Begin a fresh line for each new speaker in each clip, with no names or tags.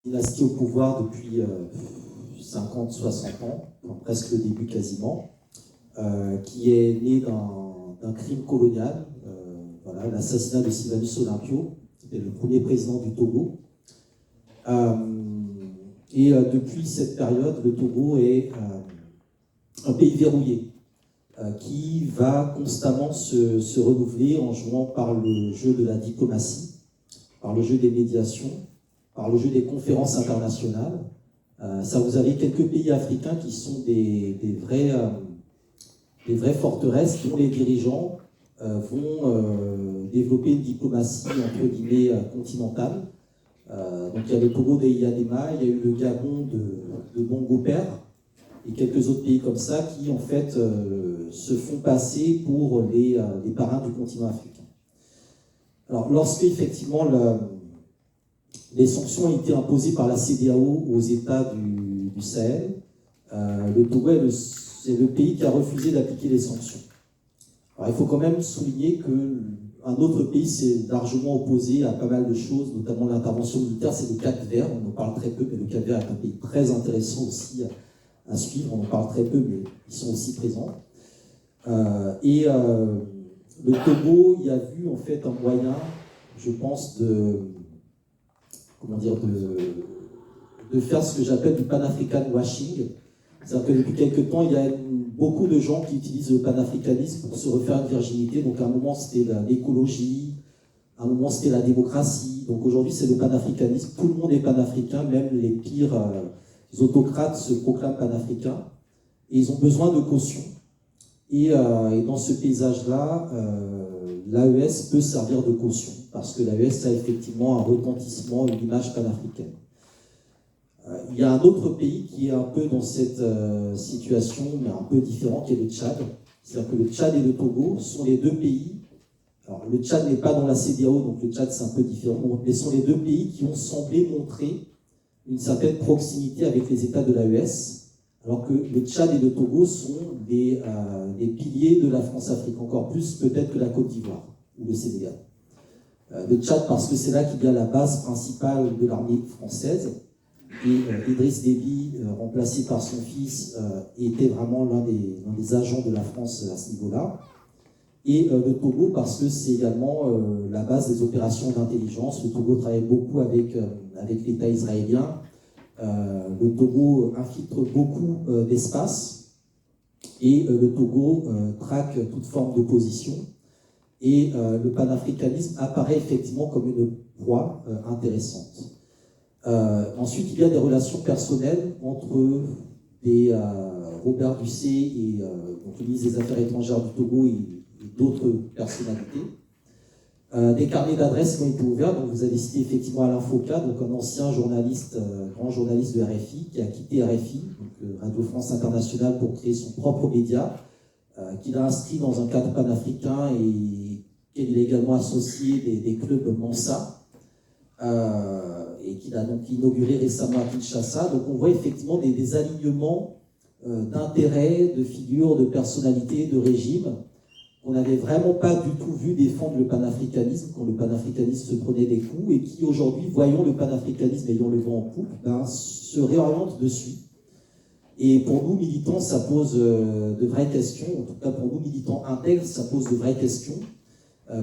dynastie au pouvoir depuis 50-60 ans, enfin, presque le début quasiment, qui est née d'un crime colonial, voilà, l'assassinat de Sylvanus Olympio, qui était le premier président du Togo. Depuis cette période, le Togo est un pays verrouillé, qui va constamment se renouveler en jouant par le jeu de la diplomatie, par le jeu des médiations, par le jeu des conférences internationales. Ça, vous avez quelques pays africains qui sont des vraies forteresses dont les dirigeants vont développer une diplomatie entre guillemets continentale. Donc il y a le Togo d'Eyadema, il y a eu le Gabon de Bongo Père et quelques autres pays comme ça qui en fait se font passer pour les parrains du continent africain. Alors lorsque effectivement les sanctions ont été imposées par la CEDEAO aux États du Sahel, le Togo c'est le pays qui a refusé d'appliquer les sanctions. Alors il faut quand même souligner qu'un autre pays s'est largement opposé à pas mal de choses, notamment l'intervention militaire, c'est le Cap-Vert. On en parle très peu, mais le Cap-Vert est un pays très intéressant aussi à suivre. On en parle très peu, mais ils sont aussi présents. Le Togo y a vu en fait un moyen, je pense, de faire ce que j'appelle du pan-african washing. C'est-à-dire que depuis quelques temps, il y a beaucoup de gens qui utilisent le panafricanisme pour se refaire une virginité. Donc à un moment, c'était l'écologie, à un moment, c'était la démocratie. Donc aujourd'hui, c'est le panafricanisme. Tout le monde est panafricain, même les pires autocrates se proclament panafricains. Et ils ont besoin de caution. Et dans ce paysage-là, l'AES peut servir de caution, parce que l'AES a effectivement un retentissement, une image panafricaine. Il y a un autre pays qui est un peu dans cette situation, mais un peu différent, qui est le Tchad. C'est-à-dire que le Tchad et le Togo sont les deux pays. Alors, le Tchad n'est pas dans la CEDEAO, donc le Tchad c'est un peu différent, mais sont les deux pays qui ont semblé montrer une certaine proximité avec les États de l'AES, alors que le Tchad et le Togo sont des piliers de la France-Afrique, encore plus peut-être que la Côte d'Ivoire ou le Sénégal. Le Tchad parce que c'est là qu'il y a la base principale de l'armée française. Et Idriss Déby, remplacé par son fils, était vraiment l'un des agents de la France à ce niveau-là. Et le Togo, parce que c'est également la base des opérations d'intelligence. Le Togo travaille beaucoup avec l'État israélien. Le Togo infiltre beaucoup d'espace. Et le Togo traque toute forme d'opposition. Et le panafricanisme apparaît effectivement comme une proie intéressante. Ensuite, il y a des relations personnelles entre Robert Dussé et donc le ministre des Affaires étrangères du Togo et d'autres personnalités. Des carnets d'adresses qui ont été ouverts. Donc vous avez cité effectivement Alain Foucault, donc un ancien journaliste, grand journaliste de RFI, qui a quitté RFI, donc Radio France Internationale, pour créer son propre média, qu'il a inscrit dans un cadre panafricain et qu'il a également associé des clubs Mansa. Et qu'il a donc inauguré récemment à Kinshasa. Donc on voit effectivement des alignements d'intérêts, de figures, de personnalités, de régimes qu'on n'avait vraiment pas du tout vu défendre le panafricanisme quand le panafricanisme se prenait des coups et qui aujourd'hui, voyant le panafricanisme ayant le vent en poupe, se réorientent dessus. Et pour nous militants, ça pose de vraies questions, en tout cas pour nous militants intègres, ça pose de vraies questions,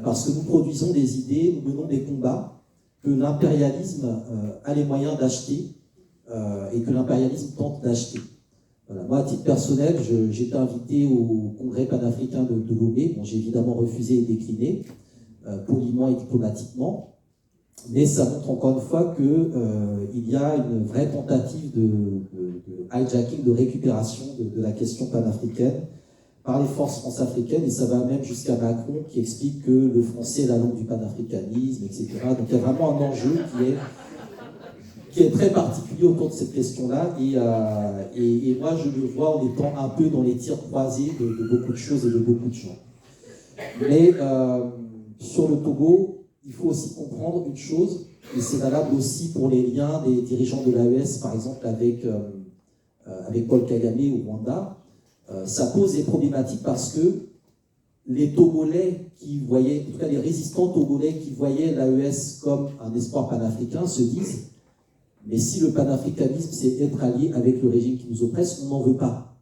parce que nous produisons des idées, nous menons des combats que l'impérialisme a les moyens d'acheter et que l'impérialisme tente d'acheter. Voilà. Moi, à titre personnel, j'ai été invité au congrès panafricain de Lomé. Bon, j'ai évidemment refusé et décliné, poliment et diplomatiquement, mais ça montre encore une fois qu'il y a une vraie tentative de hijacking, de récupération de la question panafricaine par les forces france-africaines, et ça va même jusqu'à Macron qui explique que le français est la langue du panafricanisme, etc. Donc il y a vraiment un enjeu qui est très particulier autour de cette question-là, et moi je le vois en étant un peu dans les tirs croisés de beaucoup de choses et de beaucoup de gens. Mais sur le Togo, il faut aussi comprendre une chose, et c'est valable aussi pour les liens des dirigeants de l'AES, par exemple avec Paul Kagame au Rwanda. Ça pose des problématiques parce que les Togolais qui voyaient, en tout cas les résistants togolais qui voyaient l'AES comme un espoir panafricain se disent Mais si le panafricanisme, c'est être allié avec le régime qui nous oppresse, on n'en veut pas.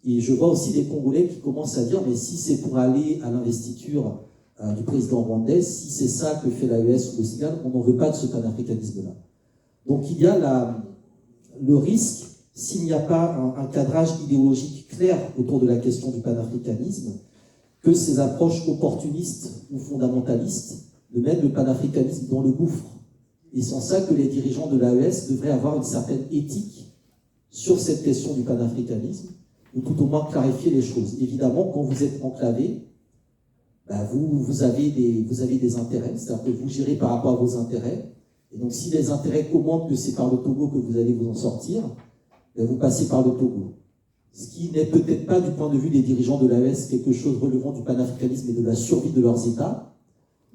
Et je vois aussi des Congolais qui commencent à dire, mais si c'est pour aller à l'investiture du président rwandais, si c'est ça que fait l'AES ou le Sénégal, on n'en veut pas de ce panafricanisme-là. Donc il y a le risque, s'il n'y a pas un cadrage idéologique clair autour de la question du panafricanisme, que ces approches opportunistes ou fondamentalistes ne mettent le panafricanisme dans le gouffre. Et c'est en ça que les dirigeants de l'AES devraient avoir une certaine éthique sur cette question du panafricanisme, ou tout au moins clarifier les choses. Évidemment, quand vous êtes enclavé, vous avez des intérêts, c'est-à-dire que vous gérez par rapport à vos intérêts. Et donc, si les intérêts commandent que c'est par le Togo que vous allez vous en sortir, vous passez par le Togo. Ce qui n'est peut-être pas, du point de vue des dirigeants de l'AES, quelque chose relevant du panafricanisme et de la survie de leurs États,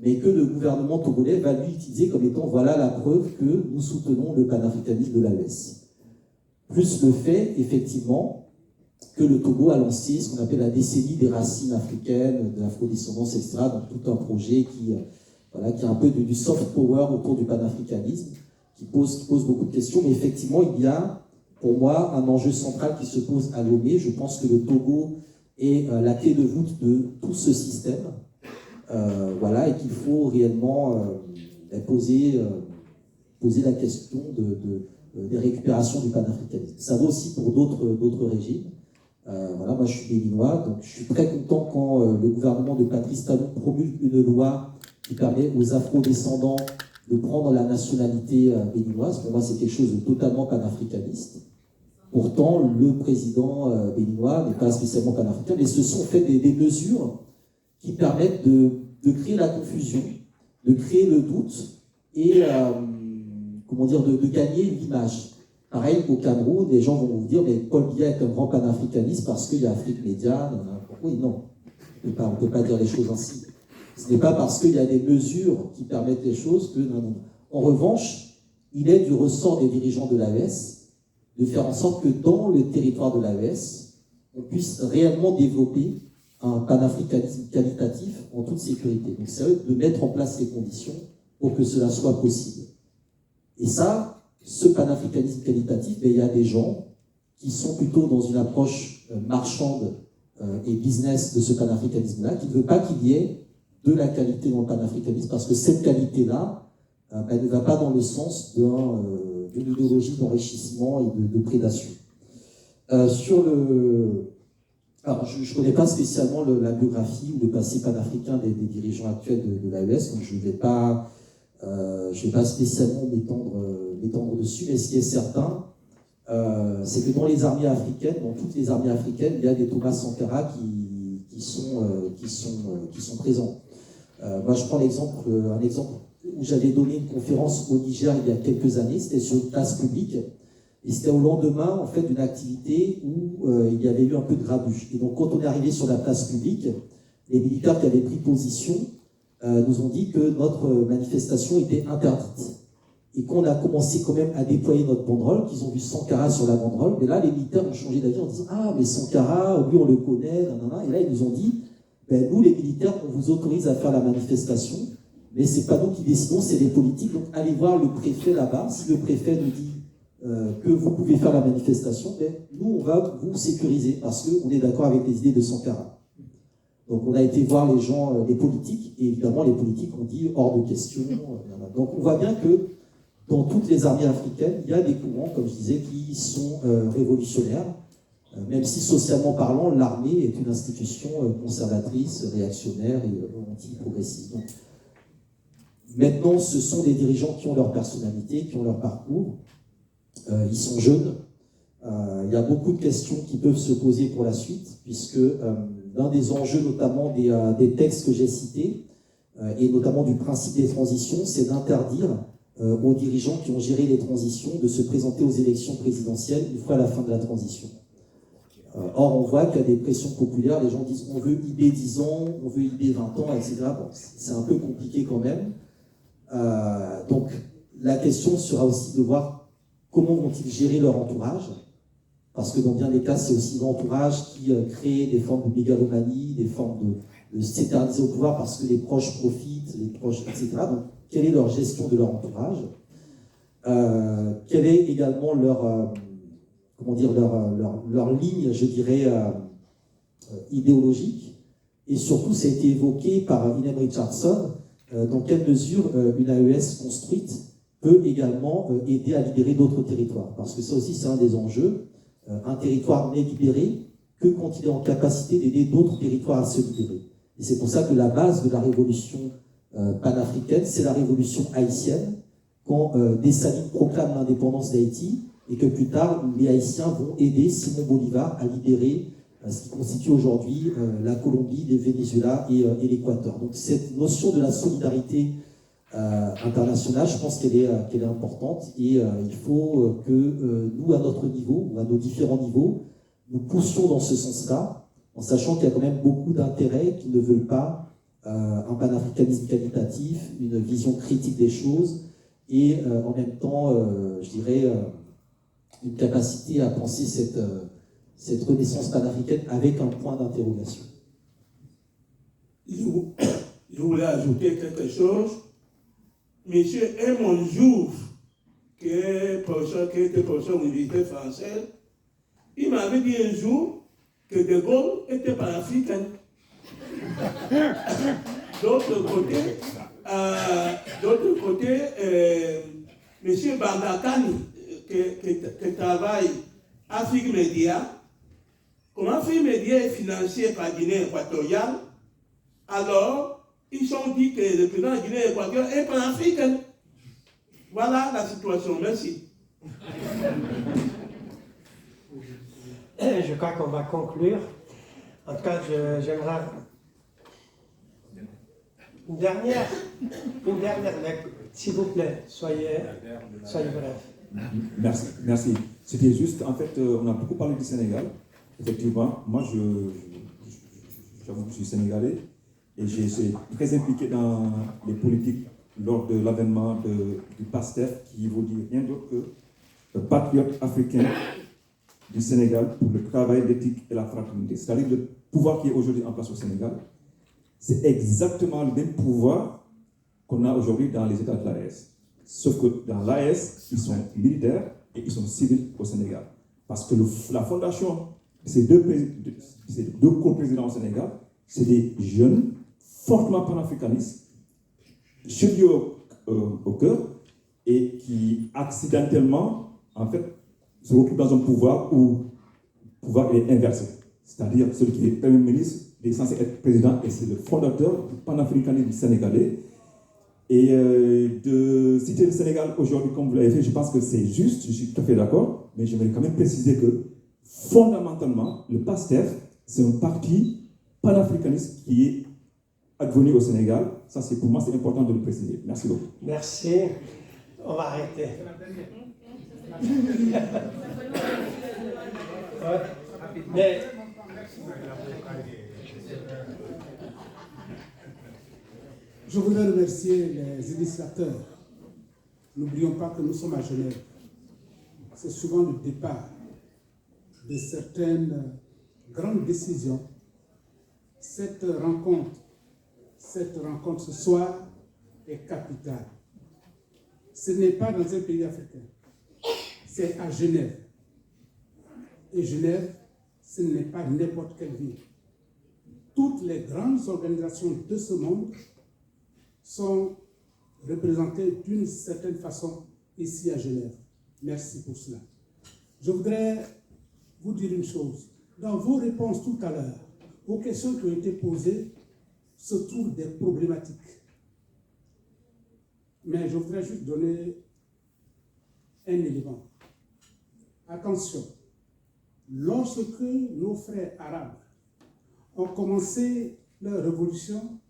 mais que le gouvernement togolais va lui utiliser comme étant, voilà la preuve que nous soutenons le panafricanisme de l'AES. Plus le fait, effectivement, que le Togo a lancé ce qu'on appelle la décennie des racines africaines, de l'afrodescendance, etc. Donc tout un projet qui a un peu du soft power autour du panafricanisme, qui pose beaucoup de questions. Mais effectivement, il y a, pour moi, un enjeu central qui se pose à Lomé. Je pense que le Togo est la clé de voûte de tout ce système. Et qu'il faut réellement poser la question des récupérations du panafricanisme. Ça vaut aussi pour d'autres régimes. Moi je suis béninois, donc je suis très content quand le gouvernement de Patrice Talon promulgue une loi qui permet aux afro-descendants de prendre la nationalité béninoise. Pour moi, c'est quelque chose de totalement panafricaniste. Pourtant, le président béninois n'est pas spécialement panafricain, mais ce sont fait des mesures qui permettent de créer la confusion, de créer le doute et de gagner l'image. Pareil, au Cameroun, les gens vont vous dire, mais Paul Biya est un grand panafricaniste parce qu'il y a Afrique Média. Oui, non. On ne peut pas dire les choses ainsi. Ce n'est pas parce qu'il y a des mesures qui permettent les choses que... Non. En revanche, il est du ressort des dirigeants de l'AES de faire en sorte que dans le territoire de l'AES, on puisse réellement développer un panafricanisme qualitatif en toute sécurité. Donc c'est à eux de mettre en place les conditions pour que cela soit possible. Et ça, ce panafricanisme qualitatif, il y a des gens qui sont plutôt dans une approche marchande et business de ce panafricanisme-là, qui ne veut pas qu'il y ait de la qualité dans le panafricanisme, parce que cette qualité-là ne va pas dans le sens d'une idéologie d'enrichissement et de prédation. Alors, je ne connais pas spécialement la biographie ou le passé panafricain des dirigeants actuels de l'AES, donc je ne vais pas spécialement m'étendre dessus, mais ce qui est certain, c'est que dans les armées africaines, dans toutes les armées africaines, il y a des Thomas Sankara qui sont présents. Moi, je prends un exemple où j'avais donné une conférence au Niger il y a quelques années, c'était sur une place publique, et c'était au lendemain, en fait, d'une activité où il y avait eu un peu de grabuge. Et donc, quand on est arrivé sur la place publique, les militaires qui avaient pris position nous ont dit que notre manifestation était interdite. Et qu'on a commencé quand même à déployer notre banderole, qu'ils ont vu Sankara sur la banderole, mais là, les militaires ont changé d'avis en disant « Ah, mais Sankara, lui, on le connaît, nanana. » Et là, ils nous ont dit « Nous, les militaires, on vous autorise à faire la manifestation, mais c'est pas nous qui décidons, c'est les politiques. Donc, allez voir le préfet là-bas. Si le préfet nous dit que vous pouvez faire la manifestation, nous, on va vous sécuriser parce qu'on est d'accord avec les idées de Sankara. » Donc, on a été voir les gens, les politiques, et évidemment, les politiques ont dit hors de question. Donc, on voit bien que dans toutes les armées africaines, il y a des courants, comme je disais, qui sont révolutionnaires, même si socialement parlant, l'armée est une institution conservatrice, réactionnaire et anti-progressiste. Donc, maintenant, ce sont des dirigeants qui ont leur personnalité, qui ont leur parcours. Ils sont jeunes. Il y a beaucoup de questions qui peuvent se poser pour la suite, puisque l'un des enjeux, notamment des textes que j'ai cités, et notamment du principe des transitions, c'est d'interdire aux dirigeants qui ont géré les transitions de se présenter aux élections présidentielles une fois à la fin de la transition. Or, on voit qu'il y a des pressions populaires, les gens disent on veut IB 10 ans, on veut IB 20 ans, etc. Bon, c'est un peu compliqué quand même. Donc, la question sera aussi de voir comment vont-ils gérer leur entourage, parce que dans bien des cas, c'est aussi l'entourage qui crée des formes de mégalomanie, des formes de s'éterniser au pouvoir parce que les proches profitent, les proches, etc. Donc, quelle est leur gestion de leur entourage? quelle est également leur, comment dire, leur ligne, je dirais, idéologique. Et surtout, ça a été évoqué par Inem Richardson, dans quelle mesure une AES construite peut également aider à libérer d'autres territoires. Parce que ça aussi, c'est un des enjeux. Un territoire n'est libéré que quand il est en capacité d'aider d'autres territoires à se libérer. Et c'est pour ça que la base de la révolution panafricaine, c'est la révolution haïtienne, quand Dessalines proclame l'indépendance d'Haïti, et que plus tard, les Haïtiens vont aider Simon Bolivar à libérer ce qui constitue aujourd'hui la Colombie, le Venezuela et l'Équateur. Donc cette notion de la solidarité internationale, je pense qu'elle est importante, et il faut que nous, à notre niveau, ou à nos différents niveaux, nous poussions dans ce sens-là, en sachant qu'il y a quand même beaucoup d'intérêts qui ne veulent pas un panafricanisme qualitatif, une vision critique des choses, et en même temps, je dirais, une capacité à penser cette renaissance panafricaine avec un point d'interrogation.
Je voulais ajouter quelque chose. Monsieur Edmond Jouve, qui était professeur universitaire français, il m'avait dit un jour que De Gaulle était panafricain. D'autre côté, monsieur Bandakani, qui travaille à Afrique Média, comme Afrique Média est financé par Guinée équatoriale, alors ils ont dit que le président de Guinée équatoriale est panafricain. Voilà la situation. Merci.
Je crois qu'on va conclure. En tout cas, j'aimerais une dernière, s'il vous plaît, soyez bref.
Merci. C'était juste, en fait, on a beaucoup parlé du Sénégal. Effectivement, moi, j'avoue que je suis sénégalais et j'ai été très impliqué dans les politiques lors de l'avènement du PASTEF, qui veut dire rien d'autre que le patriote africain du Sénégal pour le travail, l'éthique et la fraternité. C'est-à-dire le pouvoir qui est aujourd'hui en place au Sénégal, c'est exactement le même pouvoir qu'on a aujourd'hui dans les États de l'AES. Sauf que dans l'AES, ils sont militaires et ils sont civils au Sénégal. Parce que la fondation de ces deux co-présidents au Sénégal, c'est des jeunes fortement panafricanistes, chevillés au cœur, et qui accidentellement, en fait, se retrouvent dans un pouvoir où le pouvoir est inversé. C'est-à-dire celui qui est Premier ministre est censé être président et c'est le fondateur du panafricanisme sénégalais. Et de citer le Sénégal aujourd'hui comme vous l'avez fait, je pense que c'est juste, je suis tout à fait d'accord, mais j'aimerais quand même préciser que fondamentalement, le PASTEF, c'est un parti panafricaniste qui est advenu au Sénégal. Ça, pour moi, c'est important de le préciser. Merci beaucoup.
Merci. On va arrêter. Mais
je voudrais remercier les initiateurs. N'oublions pas que nous sommes à Genève. C'est souvent le départ de certaines grandes décisions. Cette rencontre ce soir est capitale. Ce n'est pas dans un pays africain, c'est à Genève. Et Genève, ce n'est pas n'importe quelle ville. Toutes les grandes organisations de ce monde sont représentées d'une certaine façon ici à Genève. Merci pour cela. Je voudrais vous dire une chose. Dans vos réponses tout à l'heure, aux questions qui ont été posées, se trouvent des problématiques. Mais je voudrais juste donner un élément. Attention, lorsque nos frères arabes ont commencé leur révolution,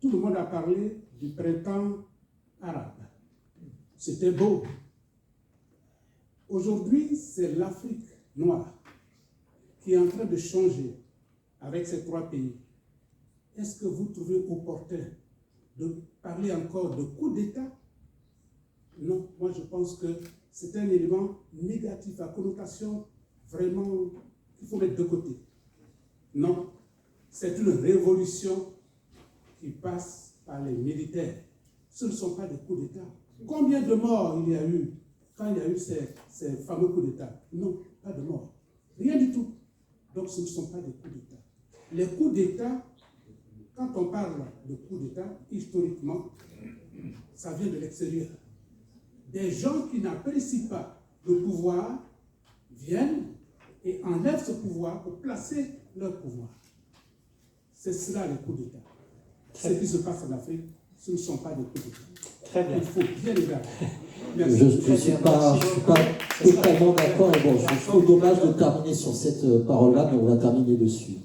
tout le monde a parlé du printemps arabe. C'était beau. Aujourd'hui, c'est l'Afrique noire qui est en train de changer avec ces trois pays. Est-ce que vous trouvez opportun de parler encore de coup d'État? Non, moi je pense que c'est un élément négatif à connotation vraiment qu'il faut mettre de côté. Non, c'est une révolution qui passe par les militaires. Ce ne sont pas des coups d'État. Combien de morts il y a eu quand il y a eu ces fameux coups d'État? Non, pas de morts. Rien du tout. Donc ce ne sont pas des coups d'État. Les coups d'État, quand on parle de coups d'État, historiquement, ça vient de l'extérieur. Des gens qui n'apprécient pas le pouvoir viennent et enlèvent ce pouvoir pour placer leur pouvoir. C'est cela les coups d'État. Ce qui se passe en Afrique, ce ne sont pas des coups d'État.
Très bien.
Il faut bien les garder.
Je ne suis pas totalement d'accord. Bon, je trouve dommage de terminer sur cette parole-là, mais on va terminer dessus.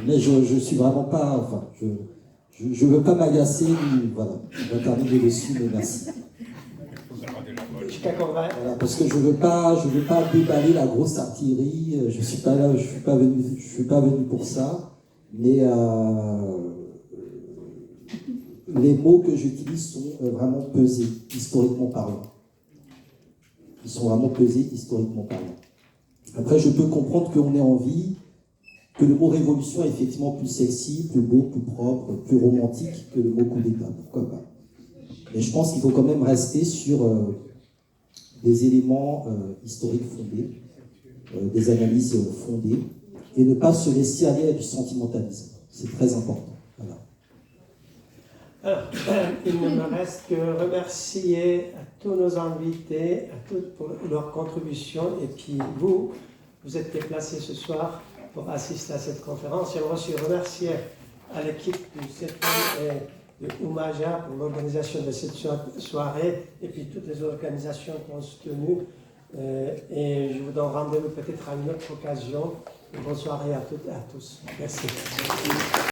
Mais je ne suis vraiment pas... Enfin, je ne veux pas m'agacer. Voilà, on va terminer dessus, mais merci. Voilà, parce que je veux pas déballer la grosse artillerie. Je suis pas là, je suis pas venu pour ça. Mais les mots que j'utilise sont vraiment pesés, historiquement parlant. Ils sont vraiment pesés, historiquement parlant. Après, je peux comprendre qu'on ait envie que le mot révolution est effectivement plus sexy, plus beau, plus propre, plus romantique que le mot coup d'État. Pourquoi pas? Mais je pense qu'il faut quand même rester sur des éléments historiques fondés, des analyses fondées, et ne pas se laisser aller à du sentimentalisme. C'est très important. Voilà.
Alors, il ne me reste que remercier à tous nos invités, à tous pour leur contribution, et puis vous êtes déplacés ce soir pour assister à cette conférence. J'aimerais aussi remercier à l'équipe du CETUM et de Umaja pour l'organisation de cette soirée, et puis toutes les organisations qui ont soutenu. Et je vous donne rendez-vous peut-être à une autre occasion. Bonne soirée à toutes et à tous. Merci.